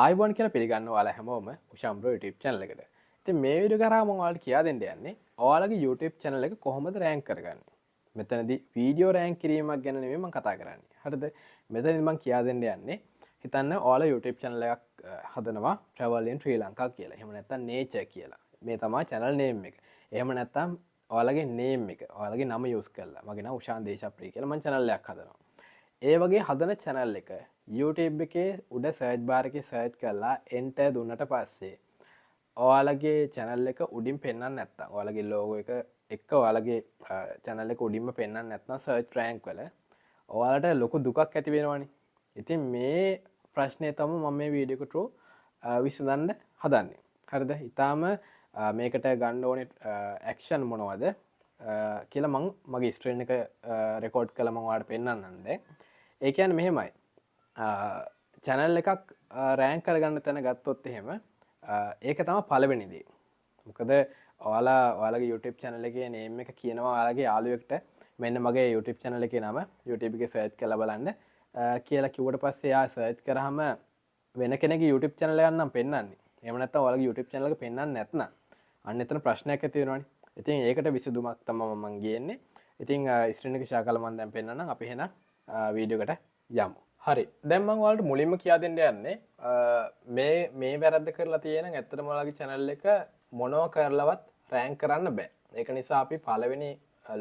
ආයිබෝන් කියලා පිළිගන්න ඔයාලා හැමෝම උෂාන් බ්‍රෝ YouTube channel එකට. ඉතින් මේ වීඩියෝ කරා මම ඔයාලට කියා දෙන්න යන්නේ ඔයාලගේ YouTube channel එක කොහොමද rank කරගන්නේ. මෙතනදී වීඩියෝ rank කිරීමක් ගැන නෙමෙයි මම කතා කරන්නේ. හරිද? මෙතනදී මම කියා දෙන්න යන්නේ හිතන්න ඔයාලා YouTube channel එකක් හදනවා travel in Sri Lanka කියලා. එහෙම නැත්නම් nature කියලා. මේ තමයි channel name එක. එහෙම නැත්නම් ඔයාලගේ name එක. ඔයාලගේ නම use කරලා. මගේ නම උෂාන් දේශප්‍රිය කියලා මම channel එකක් හදනවා. ඒ වගේ හදන channel එක YouTube එකේ උඩ search bar එකේ search කරලා enter දුන්නට පස්සේ ඔයාලගේ channel එක උඩින් පෙන්වන්න නැත්නම් ඔයාලගේ logo එක එක්ක ඔයාලගේ channel එක උඩින්ම පෙන්වන්න නැත්නම් search rank වල ඔයාලට ලොකු දුකක් ඇති වෙනවනේ. ඉතින් මේ ප්‍රශ්නේ තමයි මම මේ වීඩියෝ එකට විසඳන්න හදන්නේ. හරිද? ඊටාම මේකට ගන්න ඕනේ action මොනවද කියලා මම මගේ screen එක record කරලා මම ඔයාලට පෙන්වන්නම් දැන්. ඒ කියන්නේ මෙහෙමයි. channel එකක් rank කරගන්න තැන ගත්තොත් එහෙම ඒක තමයි පළවෙනි දේ. මොකද ඔයාලගේ YouTube channel එකේ name එක කියනවා ඔයාලගේ යාළුවෙක්ට මෙන්න මගේ YouTube channel එකේ නම YouTube එකේ search කරලා බලන්න කියලා කිව්වට පස්සේ එයා search කරාම වෙන කෙනෙක්ගේ YouTube channel එකක් නම් පෙන්වන්නේ. එහෙම නැත්නම් ඔයාලගේ YouTube channel එක පෙන්වන්නේ නැත්නම් අන්න එතන ප්‍රශ්නයක් ඇති වෙනවනේ. ඉතින් ඒකට විසඳුමක් තමයි මම ගේන්නේ. ඉතින් screen එක share කරලා මම දැන් පෙන්වන්නම්. අපි එහෙනම් වීඩියෝ එකට යමු. හරි. දැන් මම ඔයාලට මුලින්ම කියා දෙන්න යන්නේ මේ වැරද්ද කරලා තියෙන ඇත්තටම ඔයාලගේ channel එක මොනව කරලවත් rank කරන්න බෑ. ඒක නිසා අපි පළවෙනි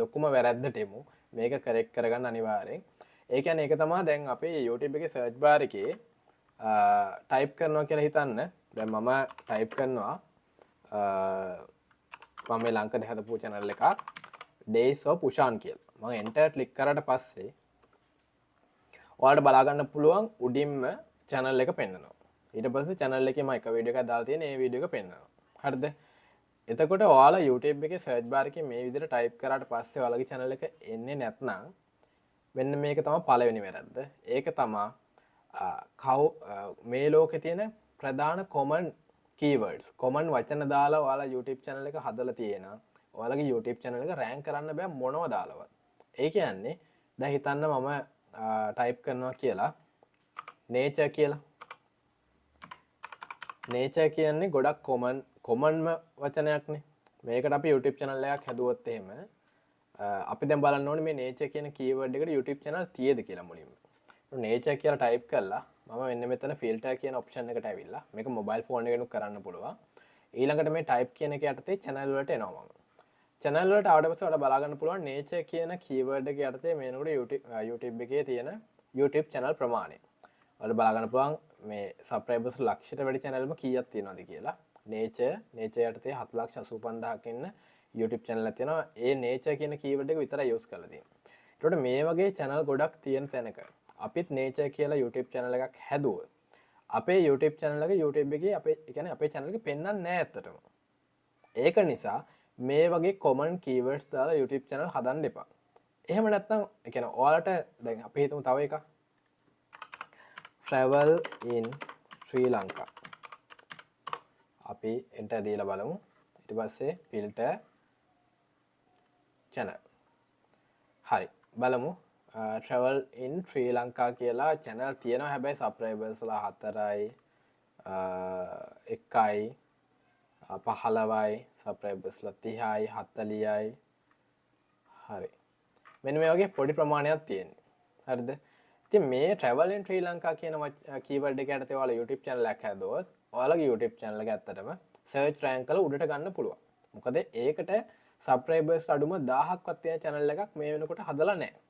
ලොකුම වැරද්දට එමු. මේක correct කරගන්න අනිවාර්යෙන්. ඒ කියන්නේ ඒක තමයි දැන් අපේ YouTube එකේ search bar එකේ type කරනවා කියලා හිතන්න. දැන් මම type කරනවා මම මේ ලංකද හදපු channel එකක් Days of Ushan කියලා. මම enter click කරාට පස්සේ ඔයාලට බලා ගන්න පුළුවන් උඩින්ම channel එක පෙන්නනවා. ඊට පස්සේ channel එකේ මම එක වීඩියෝ එකක් දාලා තියෙන ඒ වීඩියෝ එක පෙන්නනවා. හරිද? එතකොට ඔයාලා YouTube එකේ search bar එකේ මේ විදිහට type කරාට පස්සේ ඔයාලගේ channel එක එන්නේ නැත්නම් මෙන්න මේක තමයි පළවෙනි වැරද්ද. ඒක තමයි මේ ලෝකේ තියෙන ප්‍රධාන common keywords common වචන දාලා ඔයාලා YouTube channel එක හදලා තියෙනවා. ඔයාලගේ YouTube channel එක rank කරන්න බෑ මොනව දාලවත්. ඒ කියන්නේ දැන් හිතන්න මම type කරනවා කියලා nature කියලා. nature කියන්නේ ගොඩක් common වචනයක්නේ. මේකට අපි YouTube channel එකක් හැදුවොත් එහෙම අපි දැන් බලන්න ඕනේ මේ nature කියන keyword එකට YouTube channel තියේද කියලා මුලින්ම. nature කියලා type කළා මම මෙන්න මෙතන filter කියන option එකට ඇවිල්ලා මේක mobile phone එකෙනුත් කරන්න පුළුවන්. ඊළඟට මේ type කියන එක යටතේ channel වලට එනවා මම. channel වලට ආවට පස්සේ ඔයාලට බලා ගන්න පුළුවන් nature කියන keyword එක යටතේ මේනකොට YouTube එකේ තියෙන YouTube channel ප්‍රමාණය. ඔයාලට බලා ගන්න පුළුවන් මේ subscribers ලක්ෂයට වැඩි channel වල කීයක් තියෙනවද කියලා. nature යටතේ 7,85,000ක් ඉන්න YouTube channel එකක් තියෙනවා. ඒ nature කියන keyword එක විතරයි use කරලා තියෙන්නේ. ඒකට මේ වගේ channel ගොඩක් තියෙන තැනක අපිත් nature කියලා YouTube channel එකක් හැදුවොත් අපේ YouTube channel එක YouTube එකේ අපේ channel එක පෙන්වන්නේ නැහැ ඇත්තටම. ඒක නිසා මේ වගේ common keywords දාලා YouTube channel හදන්න එපා. එහෙම නැත්නම් ඒ කියන්නේ ඔයාලට දැන් අපි හිතමු තව එකක් travel in Sri Lanka. අපි enter දීලා බලමු. ඊට පස්සේ filter channel. හරි. බලමු travel in Sri Lanka කියලා channel තියෙනවා. හැබැයි subscribers ලා 4යි 1යි 15යි subscribers ලා 30යි 40යි. හරි. මෙන්න මේ වගේ පොඩි ප්‍රමාණයක් තියෙනවා. හරිද? ඉතින් මේ travel in Sri Lanka කියන keyword එක යටතේ ඔයාලා YouTube channel එකක් හැදුවොත් ඔයාලගේ YouTube channel එක ඇත්තටම search rank කරලා උඩට ගන්න පුළුවන්. මොකද ඒකට subscribers අඩුම 1000ක්වත් තියෙන channel එකක් මේ වෙනකොට හදලා නැහැ.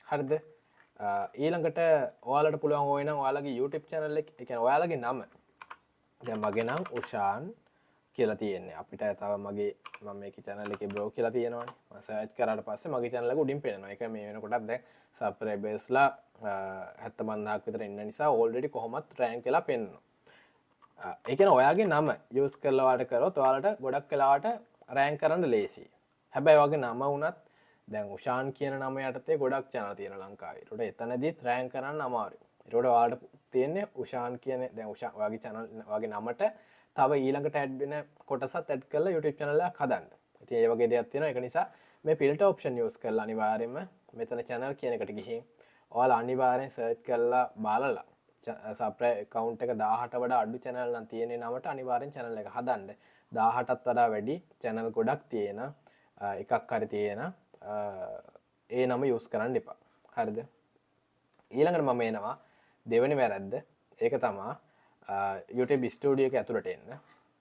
හරිද? ඊළඟට ඔයාලට පුළුවන් ඕයි නම් ඔයාලගේ YouTube channel එක ඒ කියන්නේ ඔයාලගේ නම දැන් මගේ නම් උෂාන් කියලා තියෙන්නේ. අපිට තව මම මේකේ channel එකේ bro කියලා තියෙනවානේ. මම search කරාට පස්සේ මගේ channel එක උඩින් පේනවා. ඒක මේ වෙනකොටත් දැන් subscribers ලා 75000ක් විතර ඉන්න නිසා already කොහොමත් rank වෙලා පෙන්නනවා. ඒ කියන්නේ ඔයාගේ නම use කරලා වාට කරොත් ඔයාලට ගොඩක් වෙලාවට rank කරන්න ලේසියි. හැබැයි ඔයාගේ නම වුණත් දැන් උෂාන් කියන නම යටතේ ගොඩක් channel තියෙනවා ලංකාවේ. ඒකට එතනදිත් rank කරන්න අමාරුයි. ඒකට ඔයාලට තියෙන්නේ උෂාන් කියන දැන් උෂාන් ඔයාගේ channel ඔයාගේ නමට තව ඊළඟට add වෙන කොටසත් add කරලා YouTube channel එකක් හදන්න. ඉතින් ඒ වගේ දෙයක් තියෙනවා. ඒක නිසා මේ filter option use කරලා අනිවාර්යයෙන්ම මෙතන channel කියන එකට ගිහින් ඔයාලා අනිවාර්යෙන් search කරලා බලලා සබ්ස්ක්‍රයිබ් කවුන්ට් එක 1000ට වඩා අඩු channel නම් තියෙන නමට අනිවාර්යෙන් channel එක හදන්න. 1000ටත් වඩා වැඩි channel ගොඩක් තියෙන එකක් හරි තියෙන ඒ නම use කරන්න එපා. හරිද? ඊළඟට මම එනවා දෙවෙනි වැරද්ද. ඒක තමයි YouTube studio එක ඇතුළට එන්න.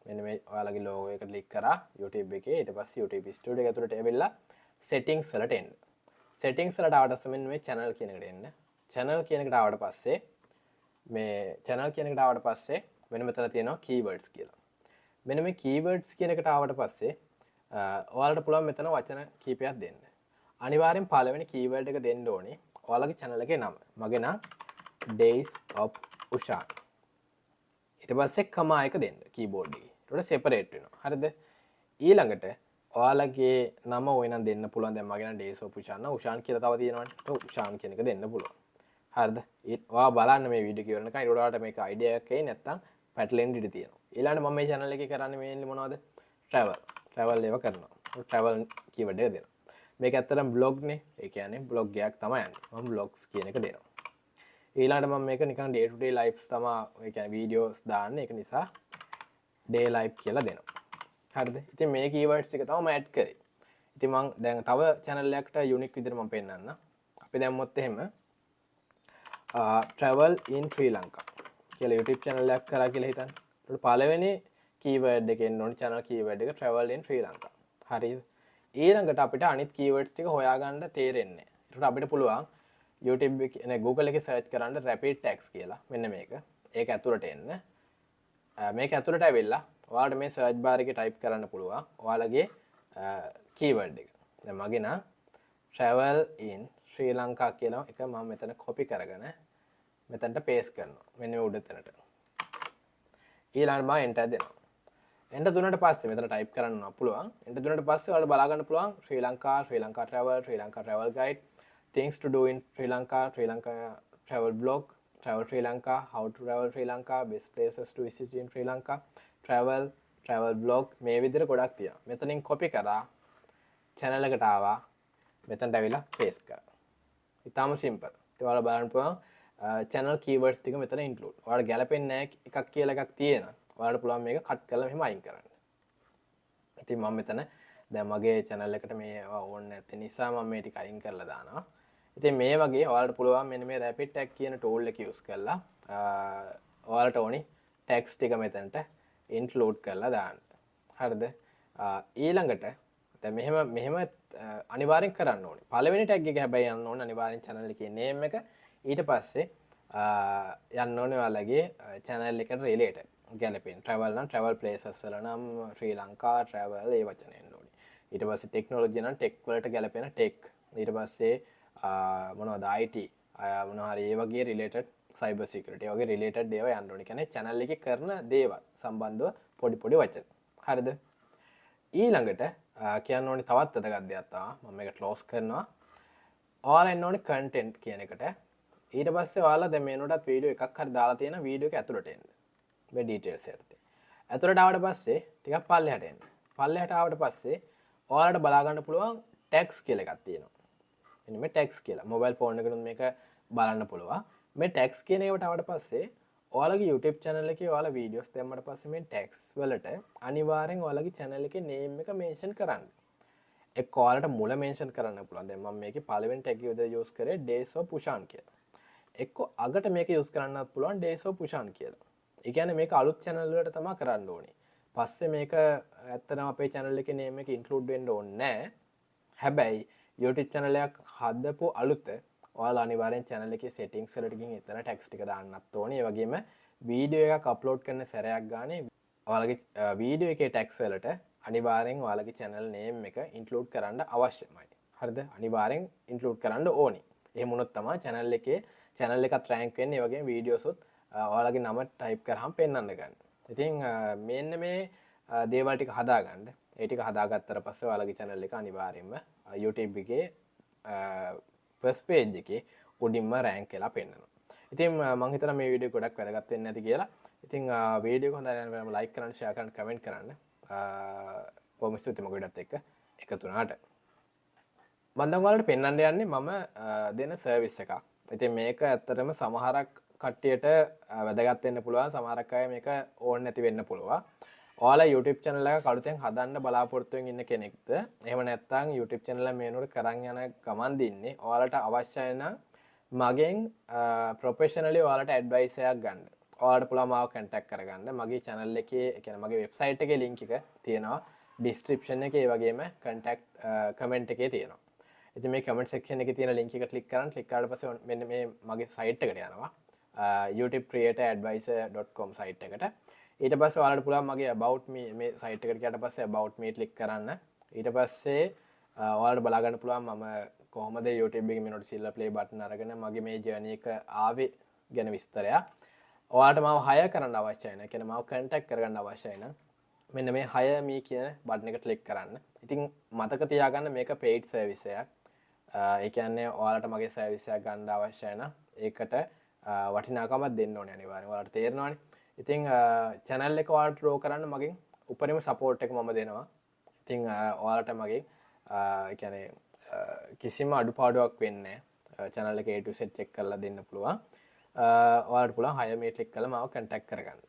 මෙන්න මේ ඔයාලගේ logo එක ක්ලික් කරා YouTube එකේ. ඊට පස්සේ YouTube studio එක ඇතුළට ඇවිල්ලා settings වලට එන්න. settings වලට ආවට පස්සේ මෙන්න මේ channel කියන එකට එන්න. channel කියන එකට ආවට පස්සේ මේ channel කියන එකට ආවට පස්සේ මෙන්න මෙතන තියෙනවා keywords කියලා. මෙන්න මේ keywords කියන එකට ආවට පස්සේ ඔයාලට පුළුවන් මෙතන වචන කීපයක් දෙන්න. අනිවාර්යෙන් පළවෙනි keyword එක දෙන්න ඕනේ ඔයාලගේ channel එකේ නම. මගේ නම් Days of Ushan. ඊට පස්සේ කමා එක දෙන්න keyboard එකේ. ඒකට separate වෙනවා. හරිද? ඊළඟට ඔයාලගේ නම ওই නම් දෙන්න පුළුවන්. දැන් මගේ නම් Days of Ushan නම් Ushan කියලා තව තියෙනවනේ. Ushan කියන එක දෙන්න පුළුවන්. හරිද? ඔයා බලන්න මේ වීඩියෝ එක ඉවරනකම්. ඊට ඔයාලට මේක idea එකක් එයි නැත්නම් පැටලෙන්න ඉඩ තියෙනවා. ඊළඟට මම මේ channel එකේ කරන්නේ mainly මොනවද? travel ඒවා කරනවා. travel keyword එක දෙනවා. මේක ඇත්තටම blog නේ. ඒ කියන්නේ blog එකක් තමයි යන්නේ. මම blogs කියන එක දෙනවා. ඊළඟට මම මේක නිකන් day to day lives තමයි ඒ කියන්නේ videos දාන්නේ. ඒක නිසා day life කියලා දෙනවා. හරිද? ඉතින් මේ keywords ටික තමයි මම add කරේ. ඉතින් මම දැන් තව channel එකකට unique විදිහට මම පෙන්නන්න. අපි දැම්මොත් එහෙම travel in Sri Lanka කියලා YouTube channel එකක් කරා කියලා හිතන්න. ඒකට පළවෙනි keyword එකෙන් ඕනේ channel keyword එක travel in Sri Lanka. හරිද? ඊළඟට අපිට අනිත් keywords ටික හොයාගන්න තේරෙන්නේ නැහැ. ඒකට අපිට පුළුවන් YouTube එකේ Google එකේ search කරන්න rapid tags කියලා. මෙන්න මේක. ඒක ඇතුළට එන්න. මේක ඇතුළට ඇවිල්ලා ඔයාලට මේ search bar එකේ type කරන්න පුළුවන් ඔයාලගේ keyword එක. දැන් මගේ නම් travel in Sri Lanka කියලා එක මම මෙතන copy කරගෙන මෙතනට paste කරනවා. මෙන්න මේ උඩ තැනට. ඊළඟට මම enter දෙනවා. enter දුන්නාට පස්සේ මෙතන type කරන්න පුළුවන්. enter දුන්නාට පස්සේ ඔයාලට බලා ගන්න පුළුවන් Sri Lanka travel guide, things to do in Sri Lanka travel blog, travel Sri Lanka, how to travel Sri Lanka, best places to visit in Sri Lanka, travel blog මේ විදිහට ගොඩක් තියෙනවා. මෙතනින් copy කරා channel එකට ආවා. මෙතනට ඇවිල්ලා paste කරා. ඉතාලම simple. ඉතින් ඔයාලා බලන්න පුළුවන් channel keywords ටික මෙතන include. ඔයාලට ගැලපෙන්නේ නැහැ එකක් කියලා එකක් තියෙනවා. ඔයාලට පුළුවන් මේක cut කරලා මෙහෙම අයින් කරන්න. ඉතින් මම මෙතන දැන් මගේ channel එකට මේ ඕනේ නැති නිසා මම මේ ටික අයින් කරලා දානවා. ඉතින් මේ වගේ ඔයාලට පුළුවන් මෙන්න මේ rapid tag කියන tool එක use කරලා ඔයාලට ඕනි tags ටික මෙතනට include කරලා දාන්න. හරිද? ඊළඟට දැන් මෙහෙම අනිවාර්යෙන් කරන්න ඕනේ. පළවෙනි tag එක හැබැයි යන්න ඕනේ අනිවාර්යෙන් channel එකේ name එක. ඊට පස්සේ යන්න ඕනේ ඔයාලගේ channel එකට related. ගැලපෙන travel නම් travel places වල නම් ශ්‍රී ලංකා travel ඒ වචන එන්න ඕනේ. ඊට පස්සේ technology නම් tech වලට ගැලපෙන tech. ඊට පස්සේ මොනවද IT මොනවා හරි ඒ වගේ related cyber security වගේ related දේවල් යන්න ඕනේ. කියන්නේ channel එකේ කරන දේවල් සම්බන්ධව පොඩි වචන. හරිද? ඊළඟට කියන්න ඕනේ තවත් වැදගත් දෙයක් තමයි. මම මේක close කරනවා. ඔයාලා එන්න ඕනේ content කියන එකට. ඊට පස්සේ ඔයාලා දැන් මේනොටත් වීඩියෝ එකක් හරි දාලා තියෙන වීඩියෝ එක ඇතුළට එන්න. මේ details එකට. ඇතුළට ආවට පස්සේ ටිකක් පල්ලෙහාට එන්න. පල්ලෙහාට ආවට පස්සේ ඔයාලට බලා ගන්න පුළුවන් tags කියලා එකක් තියෙනවා. මෙන්න මේ tags කියලා. mobile phone එකකින් මේක බලන්න පුළුවන්. මේ tags කියන ඒවට ආවට පස්සේ ඔයාලගේ YouTube channel එකේ ඔයාලා videos දැම්මට පස්සේ මේ tags වලට අනිවාර්යෙන් ඔයාලගේ channel එකේ name එක mention කරන්න. එක්ක ඔයාලට මුල mention කරන්න පුළුවන්. දැන් මම මේකේ පළවෙනි tag එක විදිහට use කරේ Days of Ushan කියලා. එක්ක අගට මේක use කරන්නත් පුළුවන් Days of Ushan කියලා. ඒ කියන්නේ මේක අලුත් channel වලට තමයි කරන්න ඕනේ. පස්සේ මේක ඇත්තටම අපේ channel එකේ name එක include වෙන්න ඕනේ නැහැ. හැබැයි YouTube channel එකක් හදපු අලුත ඔයාලා අනිවාර්යෙන් channel එකේ settings වලට ගිහින් එතන text ටික දාන්නත් ඕනේ. ඒ වගේම වීඩියෝ එකක් upload කරන සැරයක් ගානේ ඔයාලගේ වීඩියෝ එකේ text වලට අනිවාර්යෙන් ඔයාලගේ channel name එක include කරන්න අවශ්‍යමයි. හරිද? අනිවාර්යෙන් include කරන්න ඕනේ. එහෙම වුණොත් තමයි channel එකත් rank වෙන්නේ. ඒ වගේම videos උත් ඔයාලගේ නම type කරාම පෙන්වන්න ගන්න. ඉතින් මෙන්න මේ දේවල් ටික හදාගන්න. ඒ ටික හදාගත්තට පස්සේ ඔයාලගේ channel එක අනිවාර්යයෙන්ම YouTube එකේ first page එකේ උඩින්ම rank වෙලා පෙන්නනවා. ඉතින් මම හිතනවා මේ වීඩියෝ ගොඩක් වැදගත් වෙන්නේ නැති කියලා. ඉතින් වීඩියෝ එක හොඳයි නම් like කරන්න, share කරන්න, comment කරන්න. බොහොම ස්තුතියි මගේටත් එක්ක එකතු වුණාට. මම දැන් ඔයාලට පෙන්වන්න යන්නේ මම දෙන සර්විස් එකක්. ඉතින් මේක ඇත්තටම සමහරක් කට්ටියට වැදගත් වෙන්න පුළුවන්. සමහරක් අය මේක ඕන නැති වෙන්න පුළුවන්. ඔයාලා YouTube channel එක කලුතෙන් හදන්න බලාපොරොත්තු වෙමින් ඉන්න කෙනෙක්ද? එහෙම නැත්නම් YouTube channel එක මේනොට කරන් යන ගමන් දින්නේ ඔයාලට අවශ්‍යයි නම් මගෙන් ප්‍රොෆෙෂනලි ඔයාලට ඇඩ්වයිස් එකක් ගන්න. ඔයාලට පුළුවන් මාව කන්ටැක්ට් කරගන්න. මගේ channel එකේ කියන්නේ මගේ වෙබ්සයිට් එකේ link එක තියෙනවා description එකේ. ඒ වගේම contact comment එකේ තියෙනවා. ඉතින් මේ comment section එකේ තියෙන link එක click කරන් click කරාට පස්සේ මෙන්න මේ මගේ site එකට යනවා. youtubecreatoradvisor.com site එකට. ඊට පස්සේ ඔයාලට පුළුවන් මගේ about me මේ site එකට ගියාට පස්සේ about me click කරන්න. ඊට පස්සේ ඔයාලට බලා ගන්න පුළුවන් මම කොහොමද YouTube එකේ මෙනොට සිල්ලා play button අරගෙන මගේ මේ journey එක ආවේ ගැන විස්තරයක්. ඔයාලට මාව hire කරන්න අවශ්‍යයි නම් කියන්නේ මාව contact කරගන්න අවශ්‍යයි නම් මෙන්න මේ hire me කියන button එක click කරන්න. ඉතින් මතක තියාගන්න මේක paid service එකක්. ඒ කියන්නේ ඔයාලට මගේ service එක ගන්න අවශ්‍යයි නම් ඒකට වටිනාකමක් දෙන්න ඕනේ අනිවාර්යෙන්. ඔයාලට තේරෙනවනේ. ඉතින් channel එක ඔයාලට grow කරන්න මගෙන් උපරිම support එක මම දෙනවා. ඉතින් ඔයාලට මගෙන් ඒ කියන්නේ කිසිම අඩුපාඩුවක් වෙන්නේ නැහැ. channel එක A to Z check කරලා දෙන්න පුළුවන්. ඔයාලට පුළුවන් hire me click කරලා මාව contact කරගන්න.